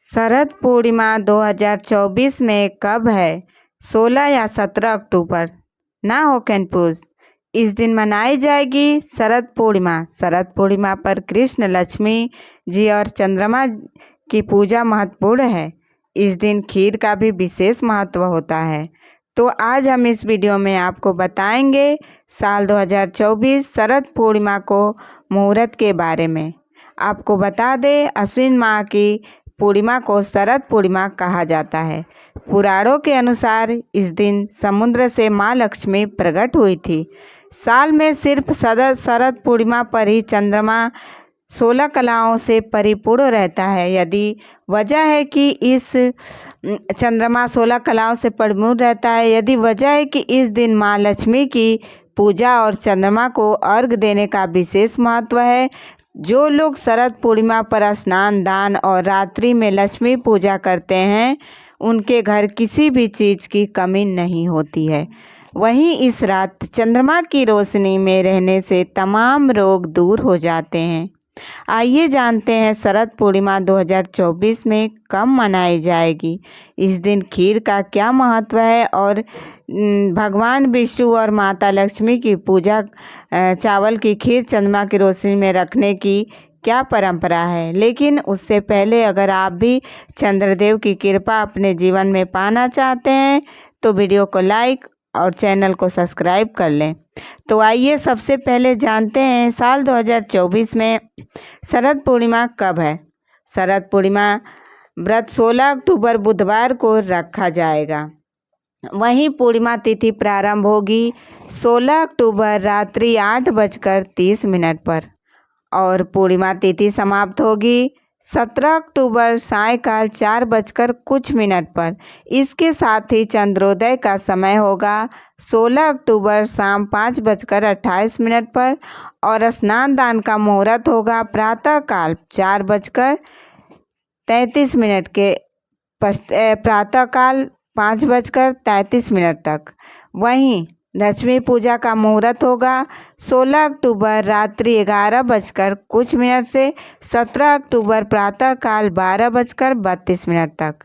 शरद पूर्णिमा 2024 में कब है? 16 या 17 अक्टूबर? ना हो कंफ्यूज। इस दिन मनाई जाएगी शरद पूर्णिमा। शरद पूर्णिमा पर कृष्ण, लक्ष्मी जी और चंद्रमा की पूजा महत्वपूर्ण है। इस दिन खीर का भी विशेष महत्व होता है। तो आज हम इस वीडियो में आपको बताएंगे साल 2024 शरद पूर्णिमा को मुहूर्त के बारे में। आपको बता दें, अश्विन माह की पूर्णिमा को शरद पूर्णिमा कहा जाता है। पुराणों के अनुसार इस दिन समुद्र से माँ लक्ष्मी प्रकट हुई थी। साल में सिर्फ शरद पूर्णिमा पर ही चंद्रमा 16 कलाओं से परिपूर्ण रहता है। यदि वजह है कि इस चंद्रमा 16 कलाओं से परिपूर्ण रहता है यदि वजह है कि इस दिन माँ लक्ष्मी की पूजा और चंद्रमा को अर्घ देने का विशेष महत्व है। जो लोग शरद पूर्णिमा पर स्नान, दान और रात्रि में लक्ष्मी पूजा करते हैं उनके घर किसी भी चीज़ की कमी नहीं होती है। वहीं इस रात चंद्रमा की रोशनी में रहने से तमाम रोग दूर हो जाते हैं। आइए जानते हैं शरद पूर्णिमा 2024 में कब मनाई जाएगी। इस दिन खीर का क्या महत्व है और भगवान विष्णु और माता लक्ष्मी की पूजा चावल की खीर चंद्रमा की रोशनी में रखने की क्या परंपरा है। लेकिन उससे पहले अगर आप भी चंद्रदेव की कृपा अपने जीवन में पाना चाहते हैं तो वीडियो को लाइक और चैनल को सब्सक्राइब कर लें। तो आइए सबसे पहले जानते हैं साल 2024 में शरद पूर्णिमा कब है। शरद पूर्णिमा व्रत 16 अक्टूबर बुधवार को रखा जाएगा। वहीं पूर्णिमा तिथि प्रारंभ होगी 16 अक्टूबर रात्रि 8:30 पर और पूर्णिमा तिथि समाप्त होगी 17 अक्टूबर सायंकाल 4:00 पर। इसके साथ ही चंद्रोदय का समय होगा 16 अक्टूबर शाम 5:28 पर और स्नान दान का मुहूर्त होगा प्रातःकाल 4:33 के प्रातःकाल 5:33 तक। वहीं लक्ष्मी पूजा का मुहूर्त होगा 16 अक्टूबर रात्रि 11:00 से 17 अक्टूबर प्रातःकाल 12:32 तक।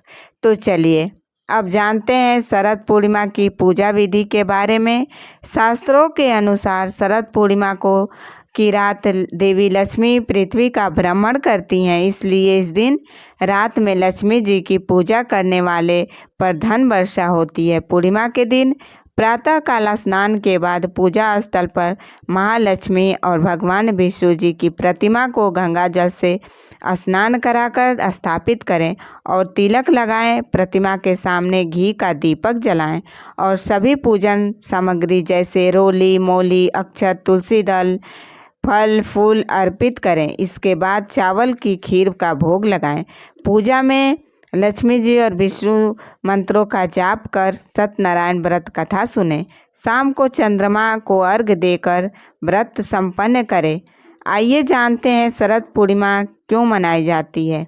तो चलिए अब जानते हैं शरद पूर्णिमा की पूजा विधि के बारे में। शास्त्रों के अनुसार शरद पूर्णिमा की रात देवी लक्ष्मी पृथ्वी का भ्रमण करती हैं, इसलिए इस दिन रात में लक्ष्मी जी की पूजा करने वाले पर धन वर्षा होती है। पूर्णिमा के दिन प्रातःकाल स्नान के बाद पूजा स्थल पर महालक्ष्मी और भगवान विष्णु जी की प्रतिमा को गंगा जल से स्नान कराकर स्थापित करें और तिलक लगाएं। प्रतिमा के सामने घी का दीपक जलाएं और सभी पूजन सामग्री जैसे रोली, मौली, अक्षत, तुलसी दल, फल फूल अर्पित करें। इसके बाद चावल की खीर का भोग लगाएं। पूजा में लक्ष्मी जी और विष्णु मंत्रों का जाप कर सत्यनारायण व्रत कथा सुने। शाम को चंद्रमा को अर्घ देकर व्रत संपन्न करें। आइए जानते हैं शरद पूर्णिमा क्यों मनाई जाती है।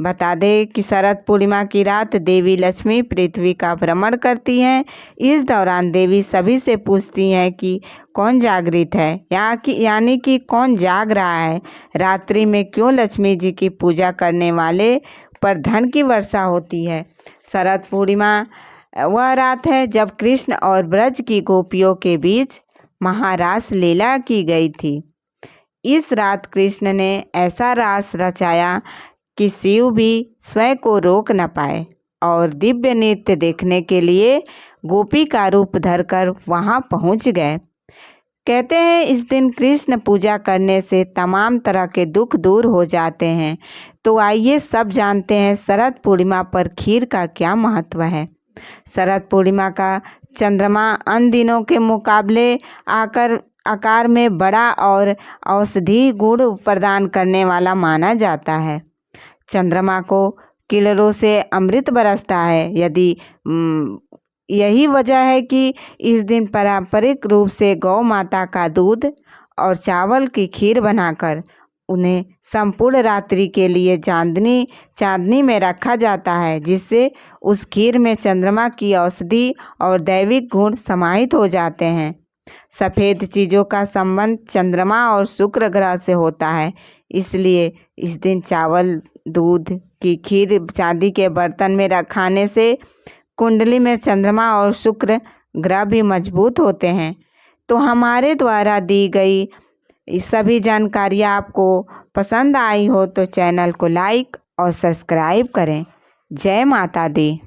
बता दें कि शरद पूर्णिमा की रात देवी लक्ष्मी पृथ्वी का भ्रमण करती हैं। इस दौरान देवी सभी से पूछती हैं कि कौन जागृत है यानी कि कौन जाग रहा है। रात्रि में क्यों लक्ष्मी जी की पूजा करने वाले पर धन की वर्षा होती है। शरद पूर्णिमा वह रात है जब कृष्ण और ब्रज की गोपियों के बीच महारास लीला की गई थी। इस रात कृष्ण ने ऐसा रास रचाया कि शिव भी स्वयं को रोक न पाए और दिव्य नृत्य देखने के लिए गोपी का रूप धरकर वहां पहुंच गए। कहते हैं इस दिन कृष्ण पूजा करने से तमाम तरह के दुख दूर हो जाते हैं। तो आइए सब जानते हैं शरद पूर्णिमा पर खीर का क्या महत्व है। शरद पूर्णिमा का चंद्रमा अन्य दिनों के मुकाबले आकार में बड़ा और औषधि गुण प्रदान करने वाला माना जाता है। चंद्रमा को किरणों से अमृत बरसता है। यही वजह है कि इस दिन पारंपरिक रूप से गौ माता का दूध और चावल की खीर बनाकर उन्हें संपूर्ण रात्रि के लिए चांदनी में रखा जाता है, जिससे उस खीर में चंद्रमा की औषधि और दैविक गुण समाहित हो जाते हैं। सफ़ेद चीज़ों का संबंध चंद्रमा और शुक्र ग्रह से होता है, इसलिए इस दिन चावल, दूध, कि खीर चांदी के बर्तन में रखाने से कुंडली में चंद्रमा और शुक्र ग्रह भी मजबूत होते हैं। तो हमारे द्वारा दी गई सभी जानकारियाँ आपको पसंद आई हो तो चैनल को लाइक और सब्सक्राइब करें। जय माता दी।